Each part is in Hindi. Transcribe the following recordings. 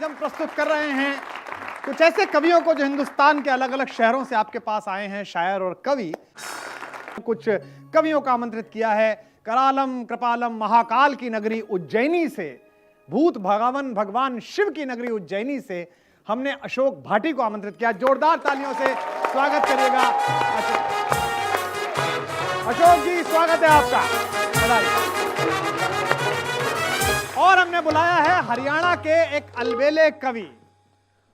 आज हम प्रस्तुत कर रहे हैं कुछ ऐसे कवियों को जो हिंदुस्तान के अलग अलग शहरों से आपके पास आए हैं, शायर और कवि। कुछ कवियों का आमंत्रित किया है करालम कृपालम महाकाल की नगरी उज्जैनी से, भूत भगवान भगवान शिव की नगरी उज्जैनी से हमने अशोक भाटी को आमंत्रित किया। जोरदार तालियों से स्वागत करिएगा। अशोक जी, स्वागत है आपका। और हमने बुलाया है हरियाणा के एक अलबेले कवि,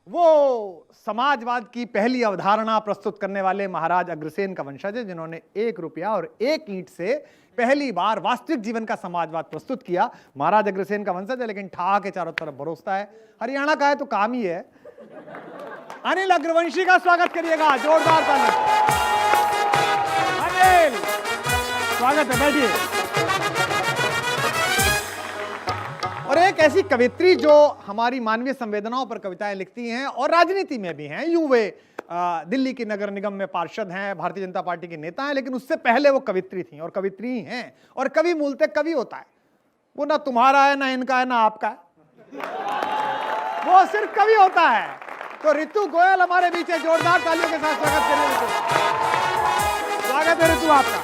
वो समाजवाद की पहली अवधारणा प्रस्तुत करने वाले महाराज अग्रसेन का वंशज है, जिन्होंने 1 रुपया और 1 ईंट से पहली बार वास्तविक जीवन का समाजवाद प्रस्तुत किया। महाराज अग्रसेन का वंशज है, लेकिन ठा के चारों तरफ बरोसता है। हरियाणा का है तो काम ही है। अनिल अग्रवंशी का स्वागत करिएगा। जोरदार ताली। अनिल, स्वागत है, बैठिए। और एक ऐसी कवित्री जो हमारी मानवीय संवेदनाओं पर कविताएं लिखती हैं और राजनीति में भी हैं। यूं वे दिल्ली की नगर निगम में पार्षद हैं, भारतीय जनता पार्टी के नेता हैं, लेकिन उससे पहले वो कवित्री थी और कवित्री हैं। और कवि मूलतः कवि होता है, वो ना तुम्हारा है, ना इनका है, ना आपका है, वो सिर्फ कवि होता है। तो ऋतु गोयल हमारे बीच है। जोरदार तालियों के साथ स्वागत करिए ऋतु। स्वागत है ऋतु आपका।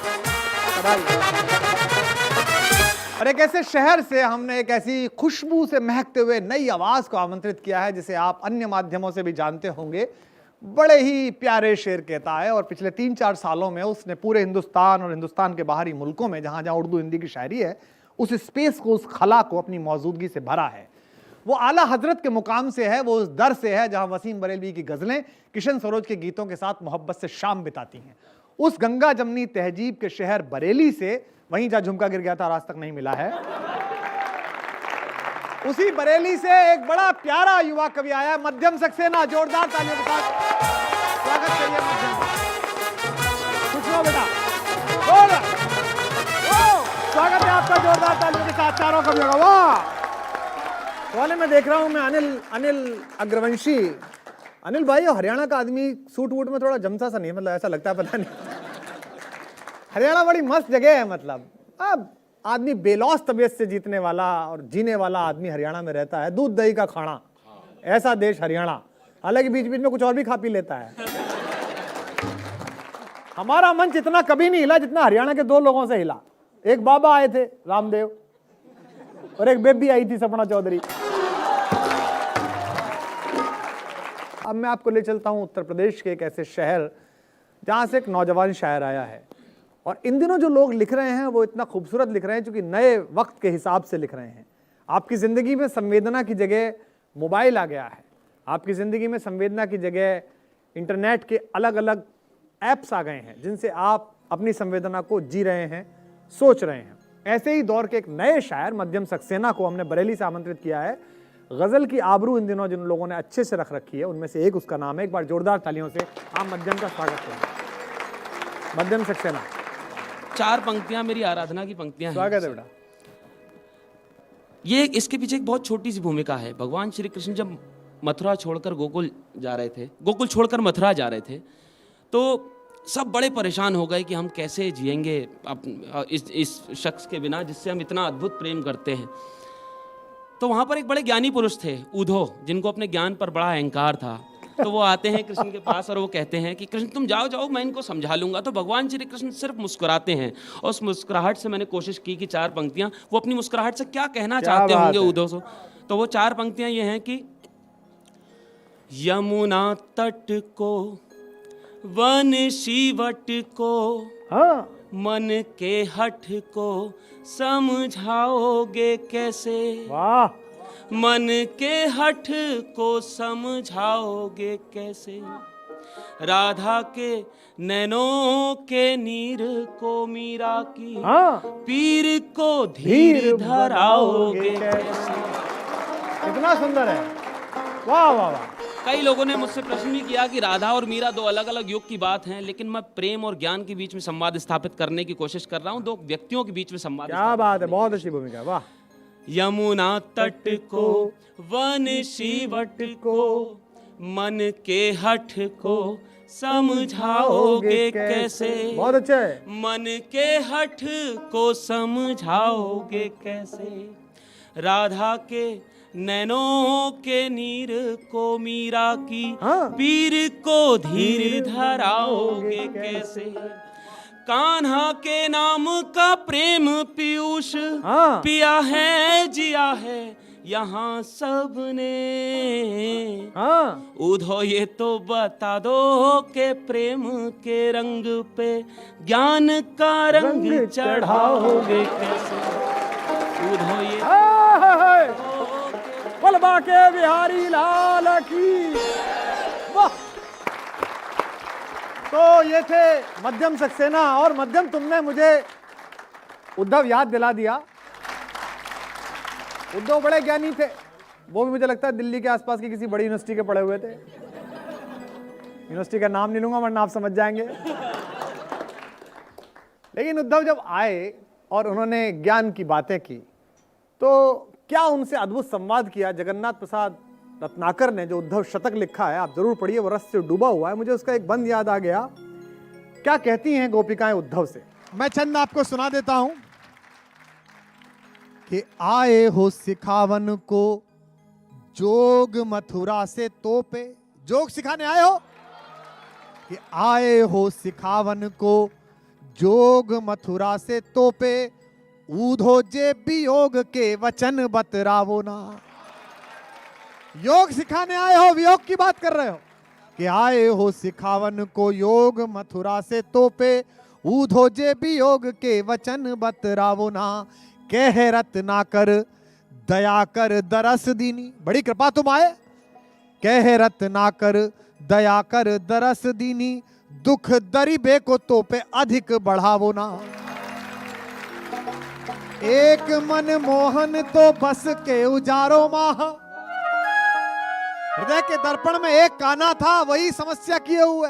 और एक ऐसे शहर से हमने एक ऐसी खुशबू से महकते हुए नई आवाज को आमंत्रित किया है, जिसे आप अन्य माध्यमों से भी जानते होंगे। बड़े ही प्यारे शेर कहता है, और पिछले 3-4 सालों में उसने पूरे हिंदुस्तान और हिंदुस्तान के बाहरी मुल्कों में जहां जहां उर्दू हिंदी की शायरी है, उस स्पेस को, उस खला को अपनी मौजूदगी से भरा है। वो आला हजरत के मुकाम से है, वो उस दर से है जहां वसीम बरेलवी की गजलें किशन सरोज के गीतों के साथ मोहब्बत से शाम बिताती हैं। उस गंगा जमनी तहजीब के शहर बरेली से, वहीं जहां झुमका गिर गया था और आज तक नहीं मिला है, उसी बरेली से एक बड़ा प्यारा युवा कवि आया, मध्यम सक्सेना। जोरदार तालियों के साथ स्वागत करिए मध्यम। खुश रहो बेटा। स्वागत है आपका जोरदार तालियों के साथ चारों कवियों का। वाह, वाले मैं देख रहा हूं मैं अनिल अग्रवंशी। अनिल भाई, हरियाणा का आदमी सूट वूट में थोड़ा जमसा सा नहीं, मतलब ऐसा लगता है, पता नहीं। हरियाणा बड़ी मस्त जगह है, मतलब अब आदमी बेलौस तबीयत से जीतने वाला और जीने वाला आदमी हरियाणा में रहता है। दूध दही का खाना, ऐसा देश हरियाणा। हालांकि बीच बीच में कुछ और भी खा पी लेता है। हमारा मंच इतना कभी नहीं हिला जितना हरियाणा के 2 लोगों से हिला। एक बाबा आए थे, रामदेव, और एक बेबी आई थी, सपना चौधरी। अब मैं आपको ले चलता हूं उत्तर प्रदेश के एक ऐसे शहर जहां से एक नौजवान शायर आया है। और इन दिनों जो लोग लिख रहे हैं वो इतना खूबसूरत लिख रहे हैं क्योंकि नए वक्त के हिसाब से लिख रहे हैं। आपकी ज़िंदगी में संवेदना की जगह मोबाइल आ गया है, आपकी ज़िंदगी में संवेदना की जगह इंटरनेट के अलग अलग ऐप्स आ गए हैं, जिनसे आप अपनी संवेदना को जी रहे हैं, सोच रहे हैं। ऐसे ही दौर के एक नए शायर मध्यम सक्सेना को हमने बरेली से आमंत्रित किया है। गज़ल की आबरू इन दिनों जिन लोगों ने अच्छे से रख रखी है, उनमें से एक उसका नाम है। एक बार जोरदार तालियों से आप मध्यम का स्वागत करें। मध्यम सक्सेना। 4 पंक्तियां मेरी आराधना की पंक्तियां हैं। स्वागत है बेटा। ये इसके पीछे एक बहुत छोटी सी भूमिका है। भगवान श्री कृष्ण जब मथुरा छोड़कर गोकुल जा रहे थे, गोकुल छोड़कर मथुरा जा रहे थे, तो सब बड़े परेशान हो गए कि हम कैसे जिएंगे इस शख्स के बिना जिससे हम इतना अद्भुत प्रेम करते हैं। तो वहाँ पर एक बड़े ज्ञानी पुरुष थे, उधो, जिनको अपने ज्ञान पर बड़ा अहंकार था। तो वो आते हैं कृष्ण के पास और वो कहते हैं कि कृष्ण तुम जाओ जाओ, मैं इनको समझा लूंगा। तो भगवान श्री कृष्ण सिर्फ मुस्कुराते हैं, और उस मुस्कुराहट से मैंने कोशिश की कि 4 पंक्तियां वो अपनी मुस्कुराहट से क्या कहना चाहते होंगे उधो से। तो वो 4 पंक्तियां ये हैं कि यमुना तट को वन शिवट को मन के हठ को समझाओगे कैसे। वाह। मन के हठ को समझाओगे कैसे। राधा के नैनों के नीर को मीरा की पीर को धीर धराओगे कैसे। कितना सुंदर है। वाह वाह वाह। कई लोगों ने मुझसे प्रश्न भी किया कि राधा और मीरा 2 अलग अलग युग की बात हैं, लेकिन मैं प्रेम और ज्ञान के बीच में संवाद स्थापित करने की कोशिश कर रहा हूँ, 2 व्यक्तियों के बीच में संवाद। क्या बात है, बहुत अच्छी भूमिका। वाह। यमुना तट को वन शिवट को मन के हठ को समझाओगे कैसे। बहुत अच्छा है। मन के हठ को समझाओगे कैसे। राधा के नैनों के नीर को मीरा की हाँ। पीर को धीर धराओगे कैसे। कान्हा के नाम का प्रेम पीयूष हाँ। पिया है जिया है यहाँ सबने। हाँ। उधो ये तो बता दो के प्रेम के रंग पे ज्ञान का रंग चढ़ाओगे कैसे। उधो ये बलबा के बिहारी लाल की। वाह। तो ये थे मध्यम सक्सेना। और मध्यम, तुमने मुझे उद्धव याद दिला दिया। उद्धव बड़े ज्ञानी थे, वो भी मुझे लगता है दिल्ली के आसपास की किसी बड़ी यूनिवर्सिटी के पढ़े हुए थे। यूनिवर्सिटी का नाम नहीं लूंगा वरना आप समझ जाएंगे। लेकिन उद्धव जब आए और उन्होंने ज्ञान की बातें की, तो क्या उनसे अद्भुत संवाद किया। जगन्नाथ प्रसाद रत्नाकर ने जो उद्धव शतक लिखा है, आप जरूर पढ़िए, वो रस से डूबा हुआ है। मुझे उसका एक बंद याद आ गया। क्या कहती हैं गोपिकाएं उद्धव से, मैं चंद आपको सुना देता हूं कि आए हो सिखावन को जोग मथुरा से तोपे। जोग सिखाने आए हो कि आए हो सिखावन को जोग मथुरा से तोपे। ऊधो जे वियोग के वचन बतरावो ना। योग सिखाने आए हो, वियोग की बात कर रहे हो कि आए हो सिखावन को योग मथुरा से तोपे। ऊधो जे वियोग के वचन बतरावो ना। कह रत्ना कर दया कर दरस दीनी। बड़ी कृपा तुम आए। कह रत्ना कर दया कर दरस दीनी। दुख दरिबे को तोपे अधिक बढ़ावो ना। एक मन मोहन तो बस के उजारो माह। हृदय के दर्पण में एक काना था, वही समस्या किए हुए।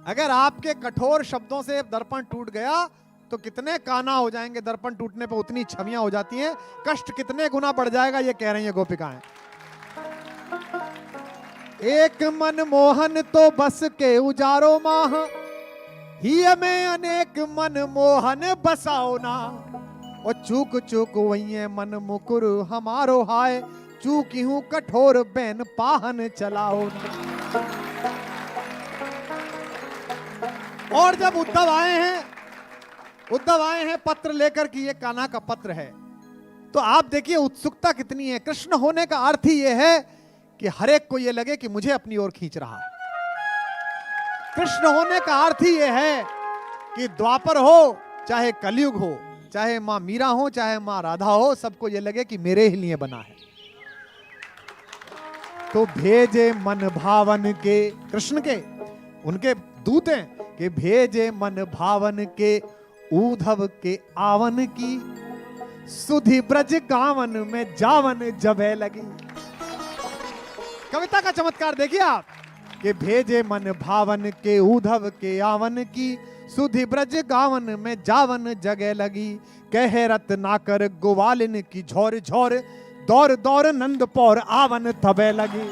अगर आपके कठोर शब्दों से दर्पण टूट गया तो कितने काना हो जाएंगे। दर्पण टूटने पर उतनी छवियां हो जाती हैं, कष्ट कितने गुना बढ़ जाएगा, ये कह रही है गोपिकाएं। एक मन मोहन तो बस के उजारो माह। ही में अनेक मन मोहन बसाओ ना। और चूक चूक वही मन मुकुर हमारो हाय। चूकी हूं कठोर बैन पाहन चलाओ ना। और जब उद्धव आए हैं पत्र लेकर कि ये कान्हा का पत्र है, तो आप देखिए उत्सुकता कितनी है। कृष्ण होने का अर्थ ही यह है कि हर एक को यह लगे कि मुझे अपनी ओर खींच रहा है। कृष्ण होने का अर्थ ही यह है कि द्वापर हो चाहे कलयुग हो, चाहे मां मीरा हो चाहे मां राधा हो, सबको यह लगे कि मेरे ही लिए बना है। तो भेजे मन भावन के, कृष्ण के उनके दूत हैं कि भेजे मन भावन के ऊधव के आवन की। सुधि ब्रज गावन में जावन जबे लगी। कविता का चमत्कार देखिए आप कि भेजे मन भावन के ऊधव के आवन की। सुधि ब्रज गावन में जावन जगह लगी। कह रत्नाकर गोवालिन की झोर झोर। दौर दौर नंद पौर आवन तबे लगी।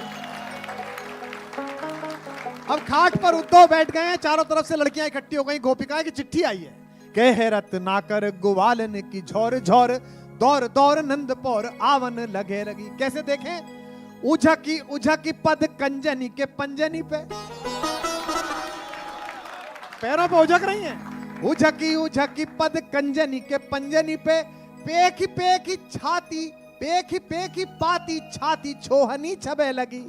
अब खाट पर उद्धव बैठ गए हैं, चारों तरफ से लड़कियां इकट्ठी हो गई। गोपिकाएं की चिट्ठी आई है। कह रत्नाकर गोवालिन की झोर झोर। दौर दौर नंद पौर आवन लगे लगी। कैसे देखें, उझकी पद कंजनी के पंजनी पे, पैरों पे उझक रही हैं। उझकी पद कंजनी के पंजनी पे। पेखी पेखी छाती, पेखी पेखी पाती छाती छोहनी छबे लगी।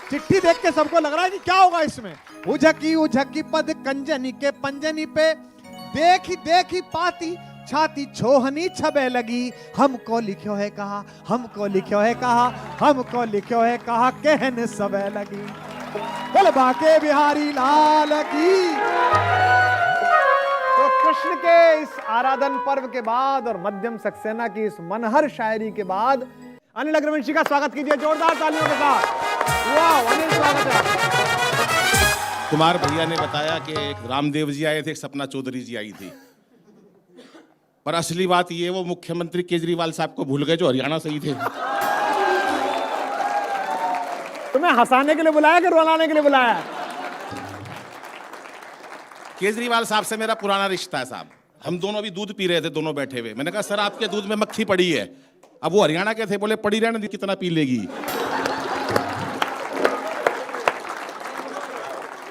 चिट्ठी देख के सबको लग रहा है कि क्या होगा इसमें। उझकी पद कंजनी के पंजनी पे। देखी देखी पाती छाती छोहनी छबे लगी। हमको लिखो है कहा, हमको लिखो है कहा, हमको लिखो है कहा, कहन सबे लगी। बोल बाके बिहारी लाल की। तो कृष्ण के इस आराधन पर्व के बाद और मध्यम सक्सेना की इस मनहर शायरी के बाद अनिल अग्रवंशी का स्वागत कीजिए जोरदार तालियों के साथ। वाह अनिल, स्वागत है। कुमार भैया ने बताया कि एक रामदेव जी आए थे, एक सपना चौधरी जी आई थी, पर असली बात ये वो मुख्यमंत्री केजरीवाल साहब को भूल गए जो हरियाणा से ही थे। तुम्हें हंसाने के लिए बुलाया कि रुलाने के लिए बुलाया? केजरीवाल साहब से मेरा पुराना रिश्ता है साहब। हम दोनों अभी दूध पी रहे थे, दोनों बैठे हुए। मैंने कहा सर आपके दूध में मक्खी पड़ी है। अब वो हरियाणा के थे, बोले पड़ी रहने दी, कितना पी लेगी।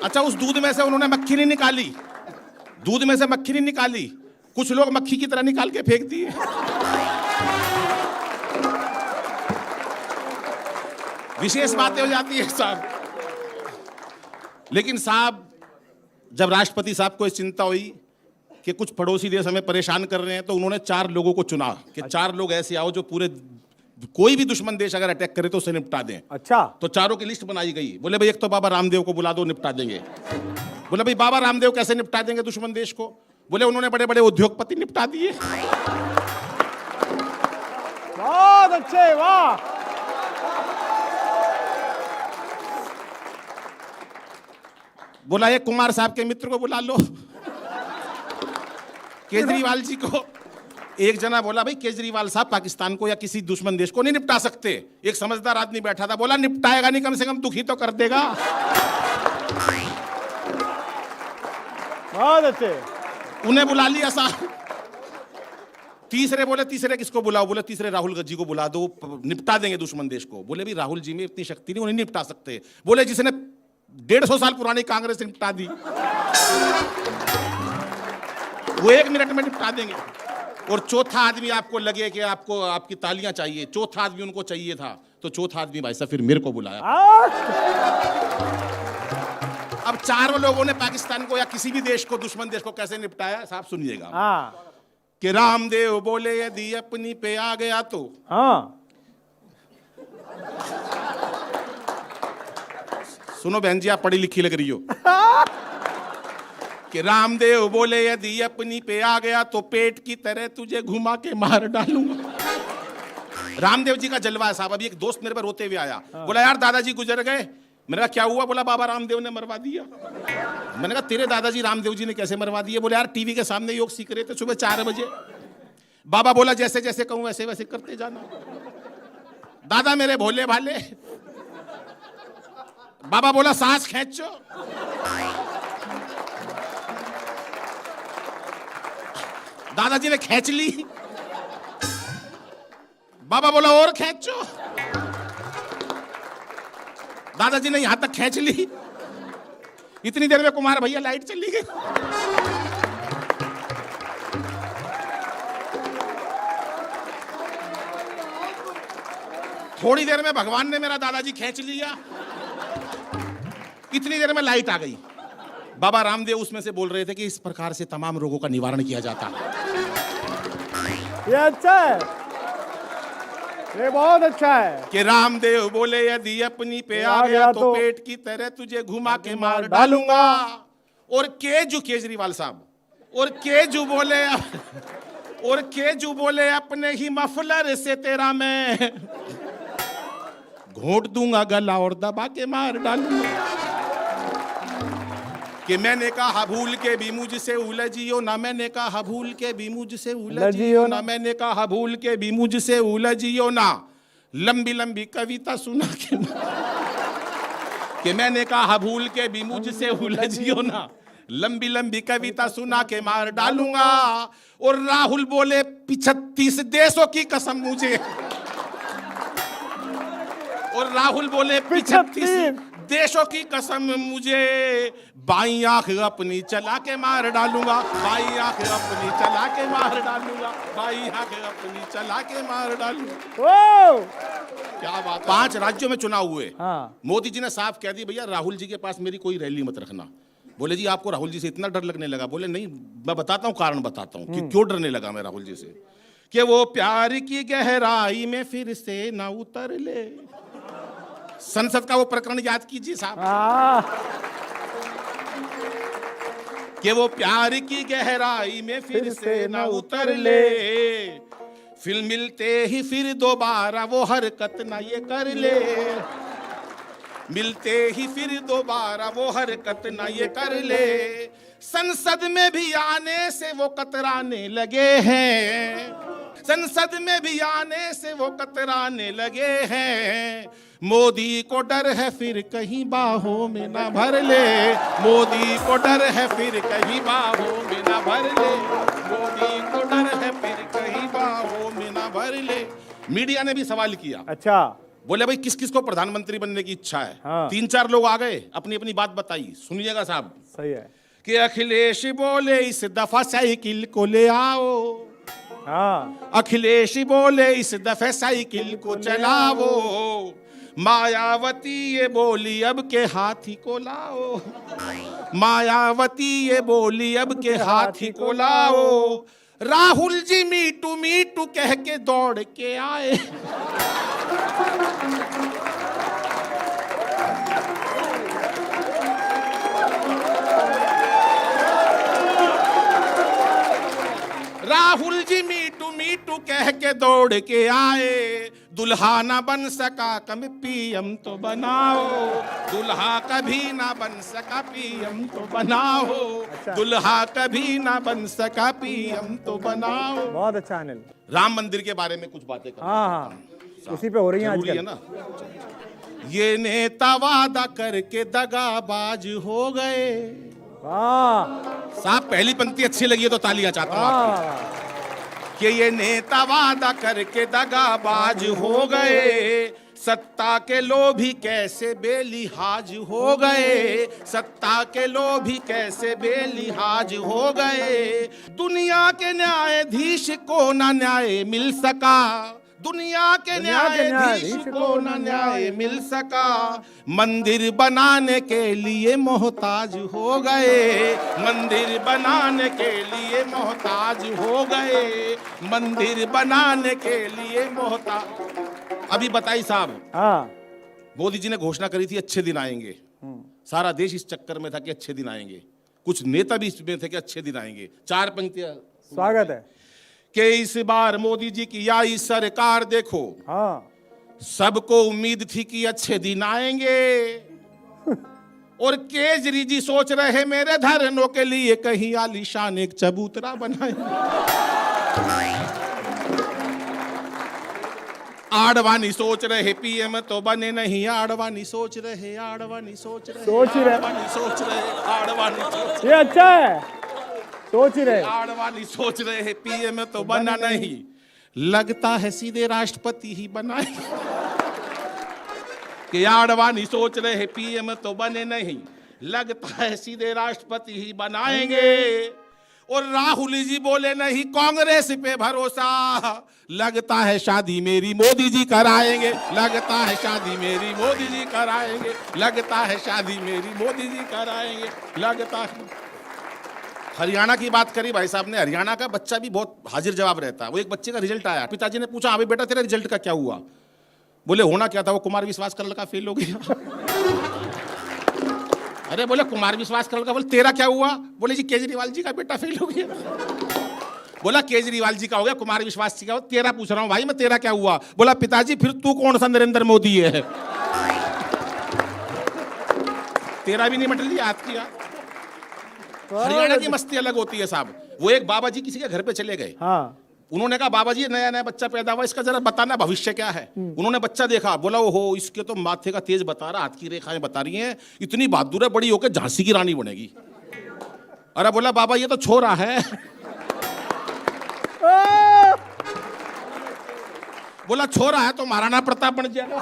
अच्छा, उस दूध में से उन्होंने मक्खी नहीं निकाली, दूध में से मक्खी नहीं निकाली, कुछ लोग मक्खी की तरह निकाल के फेंक दिए। विशेष बातें हो जाती है साहब। लेकिन साहब, जब राष्ट्रपति साहब को इस चिंता हुई कि कुछ पड़ोसी देश हमें परेशान कर रहे हैं, तो उन्होंने 4 लोगों को चुना कि 4 लोग ऐसे आओ जो पूरे कोई भी दुश्मन देश अगर अटैक करे तो उसे निपटा दें। अच्छा, तो 4 की लिस्ट बनाई गई। बोले भाई, एक तो बाबा रामदेव को बुला दो, निपटा देंगे। बोले भाई, बाबा रामदेव कैसे निपटा देंगे दुश्मन देश को? बोले उन्होंने बड़े बड़े उद्योगपति निपटा दिए। बहुत अच्छे, वाह। बोला एक कुमार साहब के मित्र को बुला लो, केजरीवाल जी को। एक जना बोला भाई केजरीवाल साहब पाकिस्तान को या किसी दुश्मन देश को नहीं निपटा सकते। एक समझदार आदमी बैठा था, बोला निपटाएगा नहीं, कम से कम दुखी तो कर देगा। बहुत अच्छे। उन्हें बुला लिया साहब। तीसरे बोले तीसरे किसको बुलाओ? बोले तीसरे राहुल जी को बुला दो, निपटा देंगे दुश्मन देश को। बोले भी राहुल जी में इतनी शक्ति नहीं, उन्हें निपटा सकते। बोले जिसने 150 साल पुरानी कांग्रेस निपटा दी, वो 1 मिनट में निपटा देंगे। और चौथा आदमी आपको लगे कि आपको आपकी तालियां चाहिए, चौथा आदमी उनको चाहिए था, तो चौथा आदमी भाई साहब फिर मेरे को बुलाया। अब 4 लोगों ने पाकिस्तान को या किसी भी देश को, दुश्मन देश को कैसे निपटाया साहब सुनिएगा। कि रामदेव बोले यदि अपनी पे आ गया तो, सुनो बहन जी, आप पढ़ी लिखी लग रही हो। कि रामदेव बोले यदि अपनी पे आ गया तो पेट की तरह तुझे घुमा के मार डालूंगा। रामदेव जी का जलवा है साहब। अभी एक दोस्त मेरे पर रोते हुए आया, बोला यार दादाजी गुजर गए। मैंने कहा क्या हुआ? बोला बाबा रामदेव ने मरवा दिया। मैंने कहा तेरे दादाजी रामदेव जी ने कैसे मरवा दिए? बोले यार टीवी के सामने योग सीख रहे थे सुबह 4 बजे। बाबा बोला जैसे जैसे कहूं वैसे वैसे करते जाना। दादा मेरे भोले भाले। बाबा बोला सांस खींचो। दादाजी ने खींच ली। बाबा बोला और खींचो। दादाजी ने यहां तक खींच ली। इतनी देर में कुमार भैया लाइट चली गई। थोड़ी देर में भगवान ने मेरा दादाजी खींच लिया। इतनी देर में लाइट आ गई। बाबा रामदेव उसमें से बोल रहे थे कि इस प्रकार से तमाम रोगों का निवारण किया जाता है। ये अच्छा है, ये बहुत अच्छा है। कि रामदेव बोले यदि अपनी पे आ गया तो पेट की तरह तुझे घुमा के मार डालूंगा। और केजरीवाल साहब और केजू बोले अपने ही मफलर से तेरा मैं घोंट दूंगा गला और दबा के मार डालूंगा। कि मैंने कहा भूल के भी मुझसे उलझियो ना, मैंने कहा भूल के भी मुझसे उलझियो ना, मैंने कहा भूल के भी मुझसे उलझियो ना, लंबी लंबी कविता सुना के कि मैंने कहा भूल के भी मुझसे उलझियो ना, लंबी लंबी कविता सुना के मार डालूंगा। और राहुल बोले 35 देशों की कसम मुझे, और राहुल बोले 35 देशों की कसम मुझे, बाई आंख अपनी चला के मार डालूंगा, बाई आंख अपनी चला के मार डालूंगा, बाई आंख अपनी चला के मार डालूंगा। क्या बात। 5 राज्यों में चुनाव हुए। मोदी जी ने साफ कह दी भैया राहुल जी के पास मेरी कोई रैली मत रखना। बोले जी आपको राहुल जी से इतना डर लगने लगा? बोले नहीं, मैं बताता हूँ, कारण बताता हूँ कि क्यों डरने लगा मैं राहुल जी से। कि वो प्यार की गहराई में फिर से ना उतर ले। संसद का वो प्रकरण याद कीजिए साहब। कि वो प्यार की गहराई में फिर से ना उतर ले, फिर मिलते ही फिर दोबारा वो हरकत ना ये कर ले, मिलते ही फिर दोबारा वो हरकत ना ये कर ले। संसद में भी आने से वो कतराने लगे हैं, संसद में भी आने से वो कतराने लगे हैं। मोदी को डर है फिर कहीं बाहों में ना भर ले, मोदी को डर है फिर कहीं बाहों में ना भर ले, मोदी को डर है फिर कहीं बाहों में ना भर ले। मीडिया ने भी सवाल किया, अच्छा, बोले भाई किस किस को प्रधानमंत्री बनने की इच्छा है। हाँ। 3-4 लोग आ गए, अपनी अपनी बात बताई। सुनिएगा साहब सही है। कि अखिलेश बोले इस दफा साइकिल को ले आओ, हाँ, अखिलेश बोले इस दफे साइकिल को चलाओ, मायावती ये बोली अब के हाथी को लाओ, मायावती ये बोली अब के हाथी को लाओ, राहुल जी मीटू मीटू कह के दौड़ के आए। राहुल जी मीटू मीटू कह के दौड़ के आए, दुल्हा ना बन सका कम पीएम तो बनाओ, दुल्हा कभी ना बन सका पीएम तो बनाओ, दुल्हा कभी ना बन सका पीएम तो बनाओ। बहुत अच्छा अनिल। राम मंदिर के बारे में कुछ बातें करना हाँ हाँ, इसी पे हो रही है जरूरी है आजकल। ना। ये नेता वादा करके दगाबाज हो गए। वाह साहब पहली पंक्ति अच्छी लगी है तो तालियां चाहता हूं आपकी। वाह, कि ये नेता वादा करके दगाबाज हो गए, सत्ता के लोभी कैसे बेलिहाज हो गए, सत्ता के लोभी कैसे बेलिहाज हो गए, दुनिया के न्यायाधीश को ना न्याय मिल सका, दुनिया के न्यायाधीश को ना न्याय मिल सका, मंदिर बनाने के लिए मोहताज हो गए, मंदिर बनाने के लिए मोहताज हो गए, मंदिर बनाने के लिए मोहताज। अभी बताइए साहब, हाँ, मोदी जी ने घोषणा करी थी अच्छे दिन आएंगे, सारा देश इस चक्कर में था कि अच्छे दिन आएंगे, कुछ नेता भी इसमें थे कि अच्छे दिन आएंगे। 4 पंक्तियां स्वागत है। कि इस बार मोदी जी की आई सरकार देखो, हाँ, सबको उम्मीद थी कि अच्छे दिन आएंगे, और केजरी जी सोच रहे मेरे धरनों के लिए कहीं आलीशान एक चबूतरा बनाएंगे। आडवाणी सोच रहे पीएम तो बने नहीं, आडवाणी सोच रहे, आडवाणी सोच रहे, सोच ही रहे। आडवाणी सोच रहे, आडवाणी सोच ये अच्छा है, सोच ही रहे। आडवाणी सोच रहे हैं पीएम तो बना नहीं, लगता है सीधे राष्ट्रपति ही बनाएंगे। कि आडवाणी सोच रहे हैं पीएम तो बने नहीं, लगता है सीधे राष्ट्रपति ही बनाएंगे, और राहुल जी बोले नहीं कांग्रेस पे भरोसा, लगता है शादी मेरी मोदी जी कराएंगे, लगता है शादी मेरी मोदी जी कराएंगे, लगता है शादी मेरी मोदी जी कराएंगे, लगता है। हरियाणा की बात करी भाई साहब ने, हरियाणा का बच्चा भी बहुत हाजिर जवाब रहता है। वो एक बच्चे का रिजल्ट आया, पिताजी ने पूछा अभी बेटा तेरा रिजल्ट का क्या हुआ, बोले होना क्या था, वो कुमार विश्वास का लड़का फेल हो गया। अरे बोले कुमार विश्वास का लड़का, बोले तेरा क्या हुआ, बोले जी केजरीवाल जी का बेटा फेल हो गया। बोला केजरीवाल जी का हो गया, कुमार विश्वास जी का हो, तेरा पूछ रहा हूं भाई मैं, तेरा क्या हुआ, बोला पिताजी फिर तू कौन सा नरेंद्र मोदी है। तेरा भी नहीं मट लिया हाथ किया। हरियाणा की मस्ती अलग होती है साहब। वो एक बाबा जी किसी के घर पे चले गए, हाँ, उन्होंने कहा बाबा जी नया नया बच्चा पैदा हुआ, इसका जरा बताना भविष्य क्या है। उन्होंने बच्चा देखा, बोला ओहो इसके तो माथे का तेज बता रहा, हाथ की रेखाएं बता रही हैं, इतनी बहादुर है, बड़ी होकर झांसी की रानी बनेगी। अरे बोला बाबा ये तो छोरा है। बोला छोरा है तो महाराणा प्रताप बन जाएगा।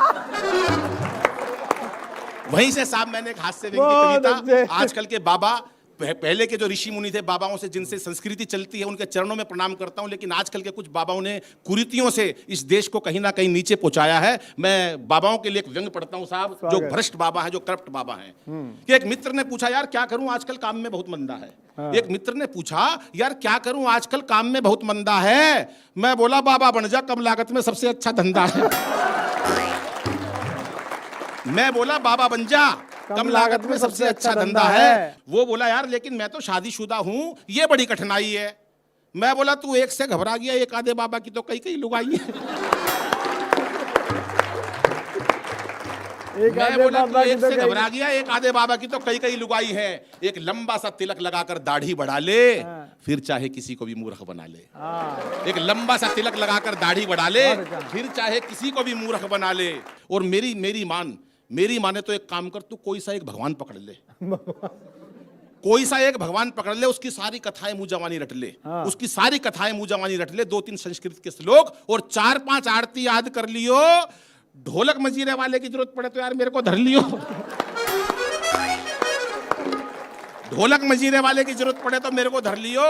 वहीं से साहब मैंने एक हास्य व्यंग्य कविता, आजकल के बाबा, पहले के जो ऋषि मुनि थे बाबाओं से जिनसे संस्कृति चलती है उनके चरणों में प्रणाम करता हूं, लेकिन आजकल के कुछ बाबाओं ने कुरीतियों से इस देश को कहीं ना कहीं नीचे पहुंचाया है। मैं बाबाओं के लिए एक व्यंग्य पढ़ता हूं साहब, जो भ्रष्ट बाबा है, जो करप्ट बाबा हैं। कि एक मित्र ने पूछा यार क्या करूं आजकल काम में बहुत मंदा है। एक मित्र ने पूछा यार क्या करूं आजकल काम में बहुत मंदा है। मैं बोला बाबा बन जा, कम लागत में सबसे अच्छा धंधा है। मैं बोला बाबा बन जा, कम लागत में सबसे अच्छा धंधा है। वो बोला यार लेकिन मैं तो शादीशुदा हूं, ये बड़ी कठिनाई है। मैं बोला तू एक से घबरा गया, एक आधे बाबा की तो कई कई लुगाई है। मैं बोला तू एक से घबरा गया, एक आधे बाबा की तो कई कई लुगाई है। एक लंबा सा तिलक लगाकर दाढ़ी बढ़ा ले, फिर चाहे किसी को भी मूर्ख बना ले। एक लंबा सा तिलक लगाकर दाढ़ी बढ़ा ले, फिर चाहे किसी को भी मूर्ख बना ले। और मेरी माँ ने तो एक काम कर, तू कोई सा एक भगवान पकड़ ले, कोई सा एक भगवान पकड़ ले, उसकी सारी कथाएं मुंह जवानी रट ले, उसकी सारी कथाएं मुंह जवानी रट ले, 2-3 संस्कृत के श्लोक और 4-5 आरती याद कर लियो। ढोलक मजीरे वाले की जरूरत पड़े तो यार मेरे को धर लियो। ढोलक मजीरे वाले की जरूरत पड़े तो मेरे को धर लियो।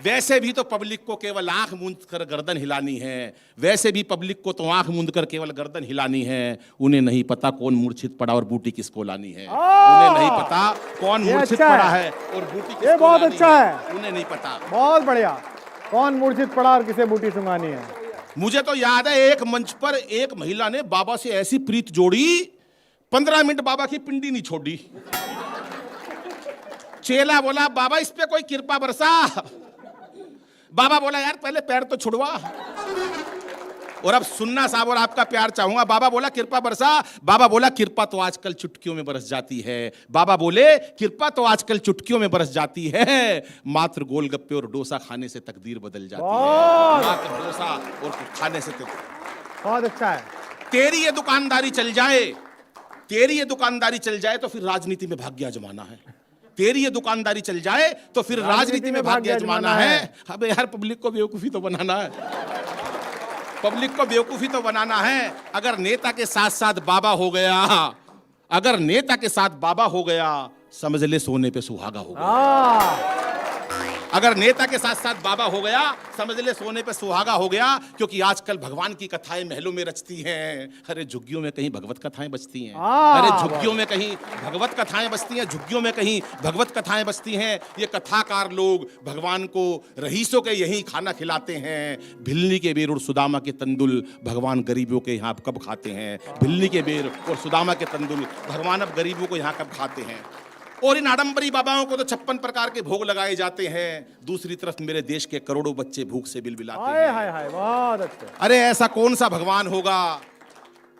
वैसे भी तो पब्लिक को केवल आंख मूंद कर गर्दन हिलानी है, वैसे भी पब्लिक को तो आंख मूंद कर केवल गर्दन हिलानी है। उन्हें नहीं पता कौन मूर्छित पड़ा और बूटी किसको लानी है। उन्हें नहीं पता कौन मूर्छित पड़ा है और बूटी किसको ये बहुत लानी अच्छा है। उन्हें नहीं पता। बहुत बढ़िया। कौन मूर्छित पड़ा और किसे बूटी सुंगानी है। मुझे तो याद है एक मंच पर एक महिला ने बाबा से ऐसी प्रीत जोड़ी, 15 मिनट बाबा की पिंडी नहीं छोड़ी। चेला बोला बाबा इस पे कोई कृपा बरसा। बाबा बोला यार पहले पैर तो छुड़वा, और अब सुनना साहब और आपका प्यार चाहूंगा। बाबा बोला कृपा बरसा। बाबा बोला कृपा तो आजकल चुटकियों में बरस जाती है। बाबा बोले कृपा तो आजकल चुटकियों में बरस जाती है, मात्र गोलगप्पे और डोसा खाने से तकदीर बदल जाती है। मात्र डोसा और खाने से बहुत अच्छा है। तेरी ये दुकानदारी चल जाए, तेरी ये दुकानदारी चल जाए तो फिर राजनीति में भाग्य आजमाना है। तेरी ये दुकानदारी चल जाए तो फिर राजनीति में भाग्य आजमाना है। अबे यार पब्लिक को बेवकूफी तो बनाना है, पब्लिक को बेवकूफी तो बनाना है। अगर नेता के साथ साथ बाबा हो गया, अगर नेता के साथ बाबा हो गया, समझ ले सोने पे सुहागा हो गया। अगर नेता के साथ साथ बाबा हो गया, समझ ले सोने पे सुहागा हो गया। क्योंकि आजकल भगवान की कथाएं महलों में रचती हैं। अरे झुग्गियों में कहीं भगवत कथाएं बचती हैं। अरे झुग्गियों में कहीं भगवत कथाएं बचती हैं, झुग्गियों में कहीं भगवत कथाएं बचती हैं। ये कथाकार लोग भगवान को रईसों के यहीं खाना खिलाते हैं। भिल्ली के बेर और सुदामा के तंदुल भगवान गरीबों के यहाँ कब खाते हैं। भिल्ली के बेर और सुदामा के तंदुल भगवान अब गरीबों को यहाँ कब खाते हैं। और इन आडंबरी बाबाओं को तो 56 प्रकार के भोग लगाए जाते हैं। दूसरी तरफ मेरे देश के करोड़ों बच्चे भूख से बिलबिलाते हैं। हाय हाय बहुत अच्छे। अरे ऐसा कौन सा भगवान होगा,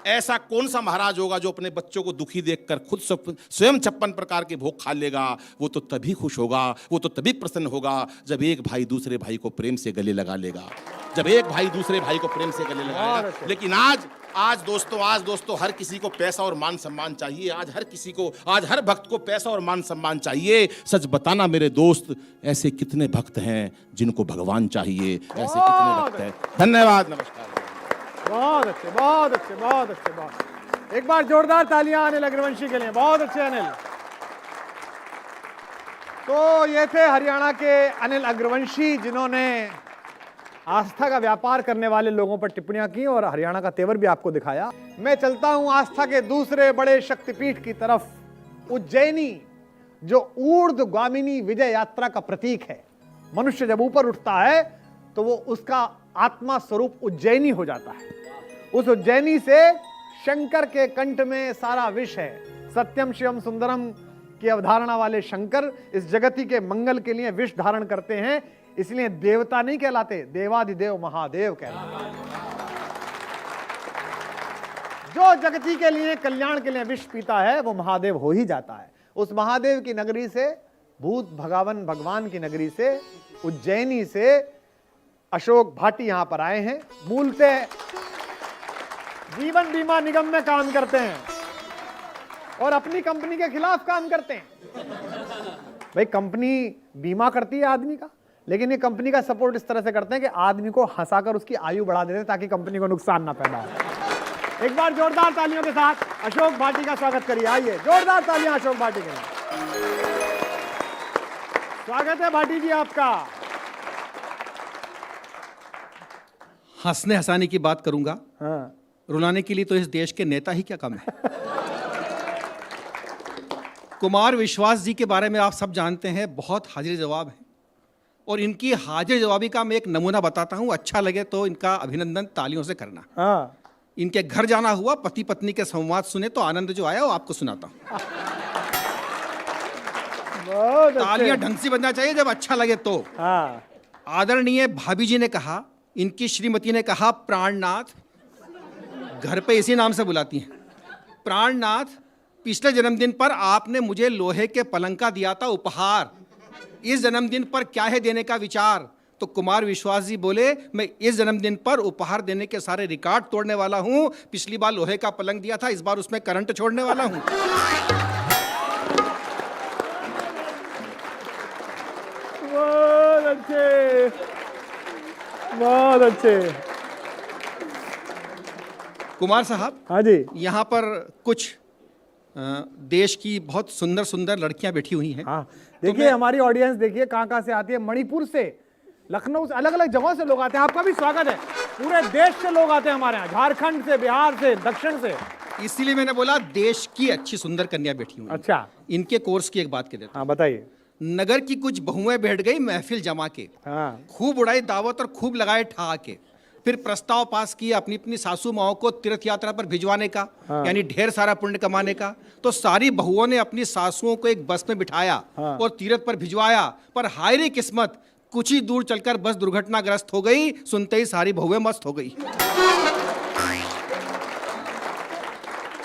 ऐसा कौन सा महाराज होगा जो अपने बच्चों को दुखी देखकर खुद स्वयं 56 प्रकार के भोग खा लेगा। वो तो तभी खुश होगा, वो तो तभी प्रसन्न होगा जब एक भाई दूसरे भाई को प्रेम से गले लगा लेगा, जब एक भाई दूसरे भाई को प्रेम से गले लगाएगा। लेकिन आज दोस्तों हर किसी को पैसा और मान सम्मान चाहिए। आज हर भक्त को पैसा और मान सम्मान चाहिए। सच बताना मेरे दोस्त, ऐसे कितने भक्त हैं जिनको भगवान चाहिए, ऐसे कितने भक्त हैं। धन्यवाद, नमस्कार। बहुत अच्छे, बहुत अच्छे, बहुत अच्छे, बहुत। एक बार जोरदार तालियां अनिल अग्रवंशी के लिए। बहुत अच्छे अनिल। तो ये थे हरियाणा के अनिल अग्रवंशी, जिन्होंने आस्था का व्यापार करने वाले लोगों पर टिप्पणियां की और हरियाणा का तेवर भी आपको दिखाया। मैं चलता हूं आस्था के दूसरे बड़े शक्तिपीठ की तरफ, उज्जैनी, जो ऊर्ध्वगामिनी विजय यात्रा का प्रतीक है। मनुष्य जब ऊपर उठता है तो वो उसका आत्मा स्वरूप उज्जैनी हो जाता है। उस उज्जैनी से शंकर के कंठ में सारा विष है। सत्यम शिवम सुंदरम की अवधारणा वाले शंकर इस जगति के मंगल के लिए विष धारण करते हैं। इसलिए देवता नहीं कहलाते, देवाधिदेव महादेव कहलाते। जो जगती के लिए कल्याण के लिए विष पीता है वो महादेव हो ही जाता है। उस महादेव की नगरी से, भूत भगावन भगवान की नगरी से, उज्जैनी से अशोक भाटी यहां पर आए हैं। मूलतः जीवन बीमा निगम में काम करते हैं और अपनी कंपनी के खिलाफ काम करते हैं। भाई कंपनी बीमा करती है आदमी का, लेकिन ये कंपनी का सपोर्ट इस तरह से करते हैं कि आदमी को हंसाकर उसकी आयु बढ़ा देते हैं ताकि कंपनी को नुकसान ना पैदा हो। एक बार जोरदार तालियों के साथ अशोक भाटी का स्वागत करिए। आइए, जोरदार तालियां अशोक भाटी के लिए। स्वागत है भाटी जी आपका। हंसने हंसाने की बात करूंगा, हाँ। रुलाने के लिए तो इस देश के नेता ही क्या कम है। कुमार विश्वास जी के बारे में आप सब जानते हैं, बहुत हाजिर जवाब है। और इनकी हाजिर जवाबी का मैं एक नमूना बताता हूं, अच्छा लगे तो इनका अभिनंदन तालियों से करना। हाँ। इनके घर जाना हुआ, पति पत्नी के संवाद सुने तो आनंद जो आया वो आपको सुनाता हूं। तालियां ढंग से बजना चाहिए जब अच्छा लगे तो। हाँ। आदरणीय भाभी जी ने कहा, इनकी श्रीमती ने कहा, प्राणनाथ, घर पे इसी नाम से बुलाती हैं, प्राणनाथ, पिछले जन्मदिन पर आपने मुझे लोहे के पलंग का दिया था उपहार, इस जन्मदिन पर क्या है देने का विचार। तो कुमार विश्वास जी बोले, मैं इस जन्मदिन पर उपहार देने के सारे रिकॉर्ड तोड़ने वाला हूं। पिछली बार लोहे का पलंग दिया था, इस बार उसमें करंट छोड़ने वाला हूं। बहुत अच्छे, बहुत अच्छे। कुमार साहब, हाँ जी, यहाँ पर कुछ देश की बहुत सुंदर सुंदर लड़कियां बैठी हुई हैं। हाँ देखिए हमारी ऑडियंस देखिए कहाँ से आती है, मणिपुर से, लखनऊ से, अलग अलग जगहों से लोग आते हैं। आपका भी स्वागत है, पूरे देश से लोग आते हैं हमारे यहाँ, झारखंड से, बिहार से, दक्षिण से। इसीलिए मैंने बोला देश की अच्छी सुंदर कन्या बैठी हुई हैं। अच्छा, इनके कोर्स की एक बात कह देता हाँ बताइए। हूं। नगर की कुछ बहुएं बैठ गई महफिल जमा के, हाँ खूब उड़ाई दावत और खूब लगाए ठहाके, फिर प्रस्ताव पास किया अपनी अपनी सासू माओ को तीर्थ यात्रा पर भिजवाने का, यानी ढेर सारा पुण्य कमाने का। तो सारी बहुओं ने अपनी सासुओं को एक बस में बिठाया और तीर्थ पर भिजवाया, पर हाय रे किस्मत, कुछ ही दूर चलकर बस दुर्घटनाग्रस्त हो गई। सुनते ही सारी बहुएं मस्त हो गई।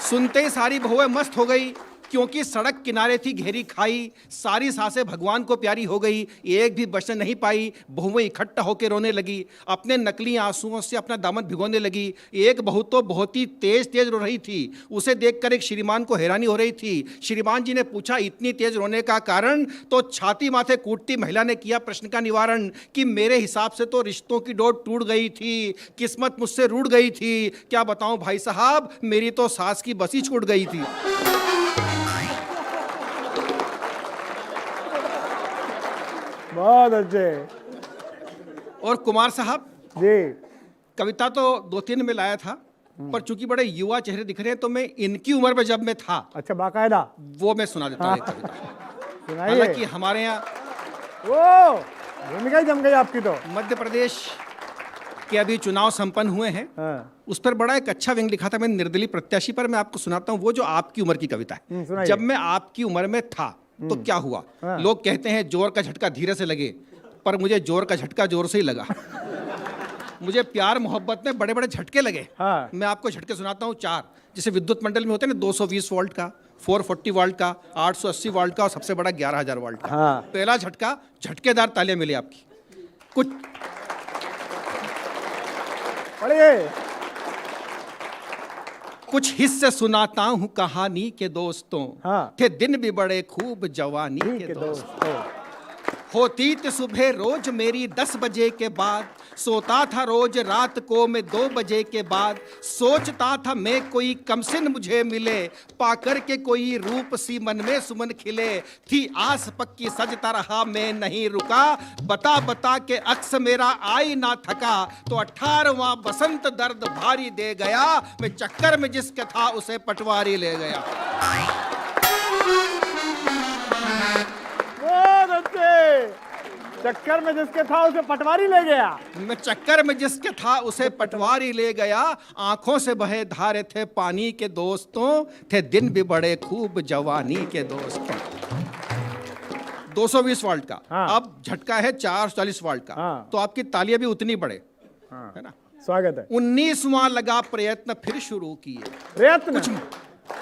सुनते ही सारी बहुएं मस्त हो गई, क्योंकि सड़क किनारे थी घेरी खाई, सारी सांसें भगवान को प्यारी हो गई, एक भी बचने नहीं पाई। बहुएं इकट्ठा होकर रोने लगी, अपने नकली आंसुओं से अपना दामन भिगोने लगी। एक बहू तो बहुत ही तेज तेज रो रही थी, उसे देखकर एक श्रीमान को हैरानी हो रही थी। श्रीमान जी ने पूछा इतनी तेज रोने का कारण, तो छाती माथे कूटती महिला ने किया प्रश्न का निवारण कि मेरे हिसाब से तो रिश्तों की डोर टूट गई थी, किस्मत मुझसे रूठ गई थी। क्या बताऊं भाई साहब, मेरी तो सास की बसी छूट गई थी। बहुत अच्छे। और कुमार साहब, जी, कविता तो 2-3 में लाया था, पर चूंकि बड़े युवा चेहरे दिख रहे हैं तो मैं इनकी उम्र में जब मैं था अच्छा बाकायदा वो मैं सुना देता हूं एक कविता। सुनाइए। हालांकि हमारे यहाँ ओ भूमिका ही जम गई आपकी तो। मध्य प्रदेश के अभी चुनाव संपन्न हुए हैं, हाँ, उस पर बड़ा एक अच्छा व्यंग लिखा था मैंने निर्दलीय प्रत्याशी पर। मैं आपको सुनाता हूँ वो जो आपकी उम्र की कविता है। सुनाइए। जब मैं आपकी उम्र में था तो क्या हुआ। लोग कहते हैं जोर का झटका धीरे से लगे, पर मुझे जोर का झटका जोर से ही लगा। मुझे प्यार मोहब्बत में बड़े बड़े झटके लगे। हाँ। मैं आपको झटके सुनाता हूँ 4, जैसे विद्युत मंडल में होते हैं ना, 220 वोल्ट का, 440 वोल्ट का, 880 वोल्ट का और सबसे बड़ा 11,000 वोल्ट का। हाँ। पहला झटका, झटकेदार तालियां मिली आपकी। कुछ पढ़िए। कुछ हिस्से सुनाता हूँ कहानी के दोस्तों, हाँ। थे दिन भी बड़े खूब जवानी ठीक के है दोस्तों। दोस्तों। होती थी सुबह रोज मेरी 10 बजे के बाद, सोता था रोज रात को मैं 2 बजे के बाद। सोचता था मैं कोई कमसिन मुझे मिले, पाकर के कोई रूप सी मन में सुमन खिले। थी आस पक्की सजता रहा मैं नहीं रुका, बता बता के अक्स मेरा आई ना थका। तो 18वां बसंत दर्द भारी दे गया, मैं चक्कर में जिसके था उसे पटवारी ले गया। बहुत अच्छे। चक्कर में जिसके था उसे पटवारी ले गया। मैं चक्कर में जिसके था उसे पटवारी ले गया। आंखों से बहे धारे थे पानी के दोस्तों, थे दिन भी बड़े खूब जवानी के दोस्तों। 220 वोल्ट का। हाँ। अब झटका है 440 वोल्ट का। हाँ। तो आपकी तालियां भी उतनी बड़े, हाँ। है ना। स्वागत है। 19वां लगा प्रयत्न फिर शुरू किए, प्रयत्न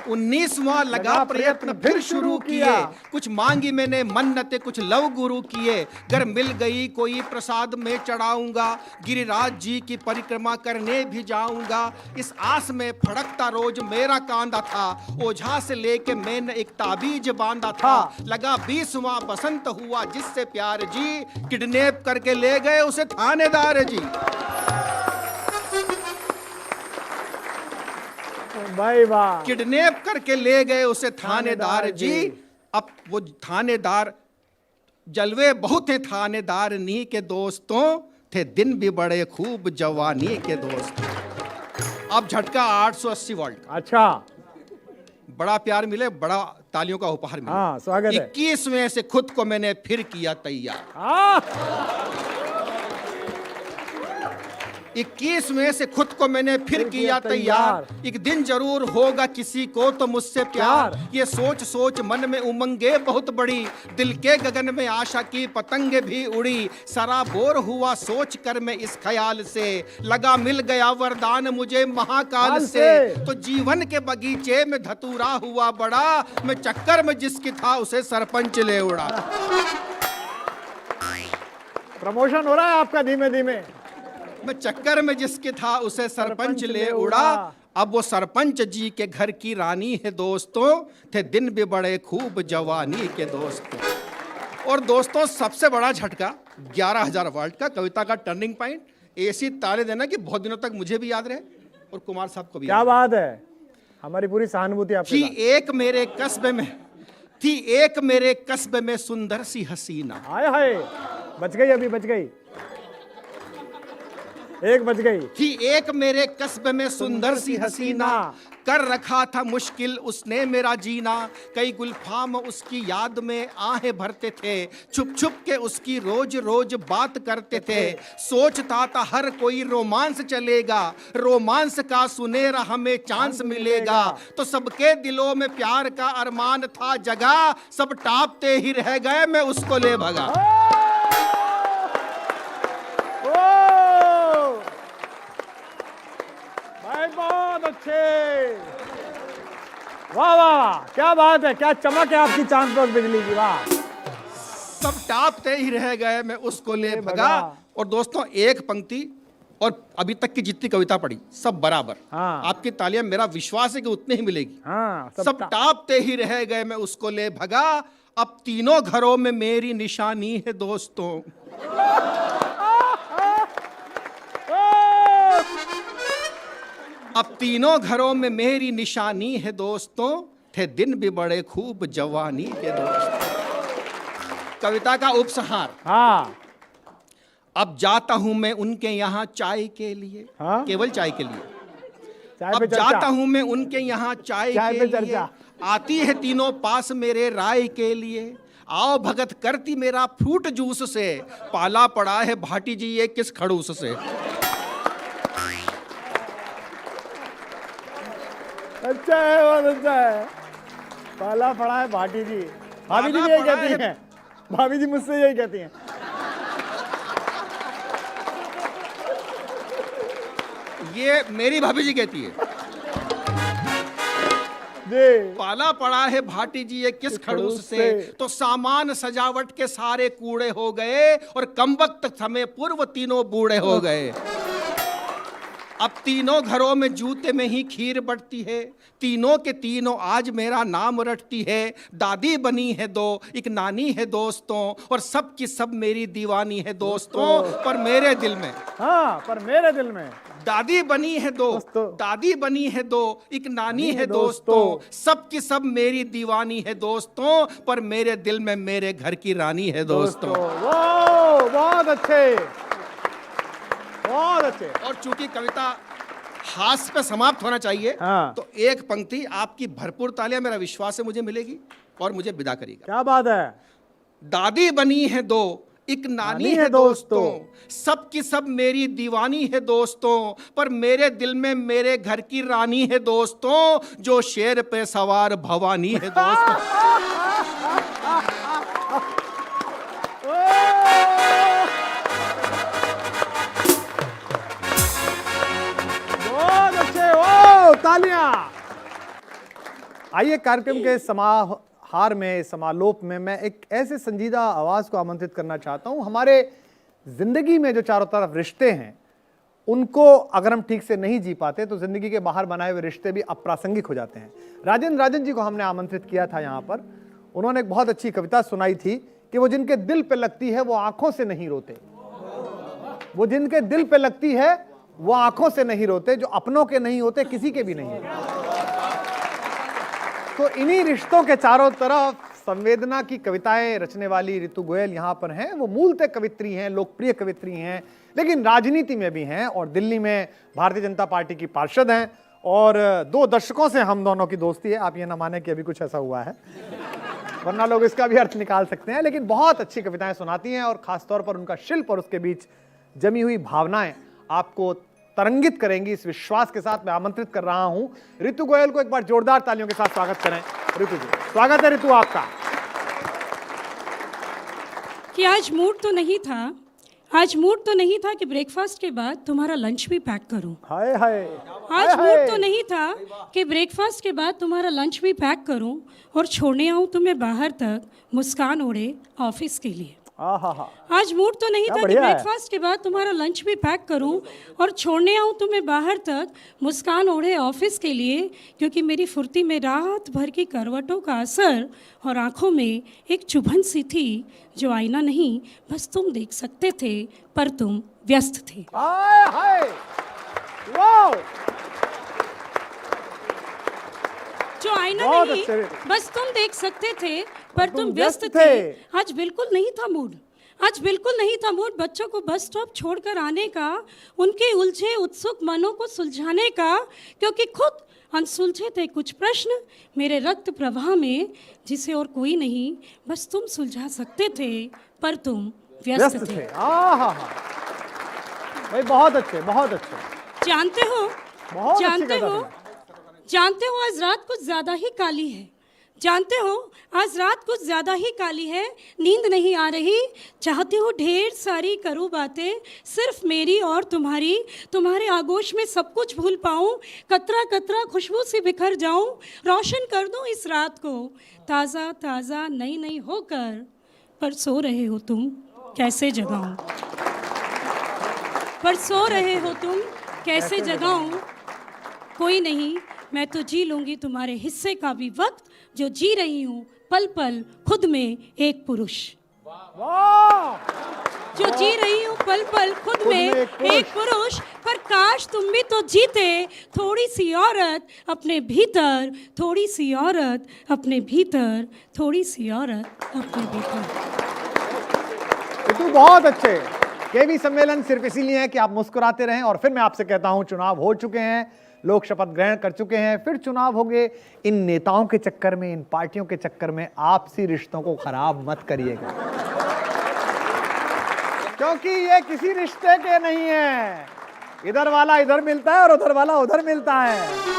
19वां लगा प्रयत्न फिर शुरू किए। कुछ मांगी मैंने मन्नतें कुछ लव गुरु किए, अगर मिल गई कोई प्रसाद में चढ़ाऊंगा, गिरिराज जी की परिक्रमा करने भी जाऊंगा। इस आस में फड़कता रोज मेरा कांदा था, ओझा से लेके मैंने एक ताबीज बांधा था। लगा 20वां बसंत हुआ जिससे प्यार जी, किडनैप करके ले गए उसे थानेदार जी। भाई वाह। किडनैप करके ले गए उसे थानेदार जी। अब वो थानेदार, जलवे बहुत थे थानेदार नी के दोस्तों, थे दिन भी बड़े खूब जवानी के दोस्तों। अब झटका 880 वोल्ट का। अच्छा। बड़ा प्यार मिले, बड़ा तालियों का उपहार मिले। हाँ, स्वागत है। 21वें से खुद को मैंने फिर किया तैयार। हाँ। 21वें से खुद को मैंने फिर किया तैयार। एक दिन जरूर होगा किसी को तो मुझसे प्यार। ये सोच सोच मन में उमंगे बहुत बड़ी, दिल के गगन में आशा की पतंगे भी उड़ी। सराबोर हुआ सोच कर मैं इस ख्याल से, लगा मिल गया वरदान मुझे महाकाल से। तो जीवन के बगीचे में धतूरा हुआ बड़ा, मैं चक्कर में जिसकी था उसे सरपंच ले उड़ा। प्रमोशन हो रहा है आपका धीमे धीमे। मैं चक्कर में जिसके था उसे सरपंच ले उड़ा। अब वो सरपंच जी के घर की रानी है दोस्तों, थे दिन भी बड़े खूब जवानी के दोस्तों। और दोस्तों सबसे बड़ा झटका 11,000 वाट का कविता का टर्निंग पॉइंट, ऐसी ताले देना कि बहुत दिनों तक मुझे भी याद रहे और कुमार साहब को भी। क्या बात है, हमारी पूरी सहानुभूति आपके थी साथ। एक मेरे कस्बे में सुंदर सी हसीना। हाय हाय, बच गई, अभी बच गई, एक बच गई। थी एक मेरे कस्बे में सुंदर सी हसीना, कर रखा था मुश्किल उसने मेरा जीना। कई गुलफाम उसकी याद में आहें भरते थे, छुप छुप के उसकी रोज रोज बात करते थे। सोचता था हर कोई रोमांस चलेगा, रोमांस का सुनेरा हमें चांस मिलेगा। तो सबके दिलों में प्यार का अरमान था जगा, सब टापते ही रह गए मैं उसको ले भगा। भाई बहुत अच्छे, वाह वाह, क्या बात है, क्या चमक है आपकी चांद पर बिजली की, वाह। सब टापते ही रह गए मैं उसको ले भगा। और दोस्तों एक पंक्ति और अभी तक की जितनी कविता पढ़ी सब बराबर। हाँ। आपकी तालियां, मेरा विश्वास है कि उतनी ही मिलेगी। हाँ, सब टापते ही रह गए मैं उसको ले भगा, अब तीनों घरों में मेरी निशानी है दोस्तों। अब तीनों घरों में मेरी निशानी है दोस्तों, थे दिन भी बड़े खूब जवानी के दोस्तों। कविता का उपसंहार। हाँ, अब जाता हूं मैं उनके यहाँ चाय के लिए। हाँ? केवल चाय के लिए। चाय अब पे चर्चा। जाता हूं मैं उनके यहाँ चाय चाय के पे लिए, चर्चा। आती है तीनों पास मेरे राय के लिए। आओ भगत करती मेरा फ्रूट जूस से, पाला पड़ा है भाटी जी ये किस खड़ूस से। अच्छा है, बहुत अच्छा है। पाला पड़ा है भाटी जी, भाभी जी भी यही कहती हैं, भाभी जी मुझसे यही कहती हैं। ये मेरी भाभी जी कहती है। जी, पाला पड़ा है भाटी जी ये किस खड़ूस से, तो सामान सजावट के सारे कूड़े हो गए और कमबख्त समय पूर्व तीनों बूढ़े हो गए। अब तीनों घरों में जूते में ही खीर बटती है, तीनों के तीनों आज मेरा नाम रटती है। दादी बनी है दो, एक नानी है दोस्तों, और सब की सब मेरी दीवानी है दोस्तों। पर मेरे दिल में, हाँ, पर मेरे दिल में दादी बनी है दो, दादी बनी है दो, एक नानी है दोस्तों, सब की सब मेरी दीवानी है दोस्तों। पर मेरे दिल में मेरे घर की रानी है दोस्तों। वाह, बहुत अच्छे, बहुत अच्छे। और चूंकि कविता हास्य पे समाप्त होना चाहिए, हाँ। तो एक पंक्ति आपकी भरपूर तालियां मेरा विश्वास है मुझे मिलेगी और मुझे विदा करेगा। क्या बात है। दादी बनी है दो, एक नानी है दोस्तों, सब की सब मेरी दीवानी है दोस्तों। पर मेरे दिल में मेरे घर की रानी है दोस्तों, जो शेर पे सवार भवानी है दोस्तों। बहुत अच्छे, ओ तालियां। आइए कार्यक्रम के समाहार में, समालोप में मैं एक ऐसे संजीदा आवाज को आमंत्रित करना चाहता हूं। हमारे जिंदगी में जो चारों तरफ रिश्ते हैं, उनको अगर हम ठीक से नहीं जी पाते तो जिंदगी के बाहर बनाए हुए रिश्ते भी अप्रासंगिक हो जाते हैं। राजन जी को हमने आमंत्रित किया था यहाँ पर। उन्होंने एक बहुत अच्छी कविता सुनाई थी कि वो जिनके दिल पे लगती है वो आंखों से नहीं रोते, वो जिनके दिल पे लगती है वो आंखों से नहीं रोते, जो अपनों के नहीं होते किसी के भी नहीं होते। तो इन्हीं रिश्तों के चारों तरफ संवेदना की कविताएं रचने वाली ऋतु गोयल यहाँ पर हैं। वो मूलतः कवित्री हैं, लोकप्रिय कवित्री हैं, लेकिन राजनीति में भी हैं और दिल्ली में भारतीय जनता पार्टी की पार्षद हैं। और 2 दशकों से हम दोनों की दोस्ती है। आप ये ना माने कि अभी कुछ ऐसा हुआ है, वरना लोग इसका भी अर्थ निकाल सकते हैं। लेकिन बहुत अच्छी कविताएं सुनाती हैं और खासतौर पर उनका शिल्प और उसके बीच जमी हुई भावनाएं आपको तरंगित करेंगी। इस विश्वास के साथ मैं आमंत्रित कर रहा हूं ऋतु गोयल को। एक बार जोरदार तालियों के साथ स्वागत करें ऋतु जी। स्वागत है ऋतु आपका। कि आज मूड तो नहीं था, आज मूड तो नहीं था कि ब्रेकफास्ट के बाद तुम्हारा लंच भी पैक करूं। हाय हाय, आज मूड तो नहीं था कि ब्रेकफास्ट के बाद तुम्हारा लंच भी पैक करूं और छोड़ने आऊं तुम्हें बाहर तक मुस्कान ओढ़े ऑफिस के लिए। आहा, आज मूड तो नहीं क्या था कि बढ़िया है। ब्रेकफास्ट के बाद तुम्हारा लंच भी पैक करूं और छोड़ने आऊं तुम्हें बाहर तक मुस्कान ओढ़े ऑफिस के लिए, क्योंकि मेरी फुर्ती में रात भर की करवटों का असर और आंखों में एक चुभन सी थी जो आईना नहीं बस तुम देख सकते थे, पर तुम व्यस्त थे। हाय हाय, वाओ, जो आईना बहुत नहीं अच्छे। बस तुम देख सकते थे, पर तुम व्यस्त व्यस्त थे। थे। आज बिल्कुल नहीं था मूड, आज बिल्कुल नहीं था मूड बच्चों को बस स्टॉप छोड़कर आने का, उनके उलझे उत्सुक मनों को सुलझाने का, क्योंकि खुद अनसुलझे थे कुछ प्रश्न मेरे रक्त प्रवाह में, जिसे और कोई नहीं बस तुम सुलझा सकते थे, पर तुम व्यस्त व्यस्त थे। थे। आहा, भाई बहुत अच्छे, बहुत अच्छे। जानते हो, बहुत अच्छी जानते कविता हो, थी। जानते हो आज रात कुछ ज्यादा ही काली है। जानते हो आज रात कुछ ज्यादा ही काली है, नींद नहीं आ रही, चाहती हूँ ढेर सारी करूँ बातें, सिर्फ मेरी और तुम्हारी, तुम्हारे आगोश में सब कुछ भूल पाऊँ, कतरा कतरा खुशबू से बिखर जाऊँ, रोशन कर दूँ इस रात को ताज़ा ताज़ा नई नई होकर, पर सो रहे हो तुम कैसे जगाऊँ, पर सो रहे हो तुम कैसे जगाऊँ। कोई नहीं, मैं तो जी लूंगी तुम्हारे हिस्से का भी वक्त, जो जी रही हूँ पल पल खुद में एक पुरुष, वाह, जो जी रही हूँ पल पल खुद में एक पुरुष। पर काश तुम भी तो जीते, थोड़ी सी औरत अपने भीतर, थोड़ी सी औरत अपने भीतर, थोड़ी सी औरत अपने भीतर। बिट्टू बहुत अच्छे। केवी सम्मेलन सिर्फ इसीलिए है कि आप मुस्कुराते रहें। और फिर मैं आपसे कहता हूं, चुनाव हो चुके हैं, लोग शपथ ग्रहण कर चुके हैं, फिर चुनाव होंगे। इन नेताओं के चक्कर में, इन पार्टियों के चक्कर में आपसी रिश्तों को खराब मत करिएगा, क्योंकि ये किसी रिश्ते के नहीं है। इधर वाला इधर मिलता है और उधर वाला उधर मिलता है।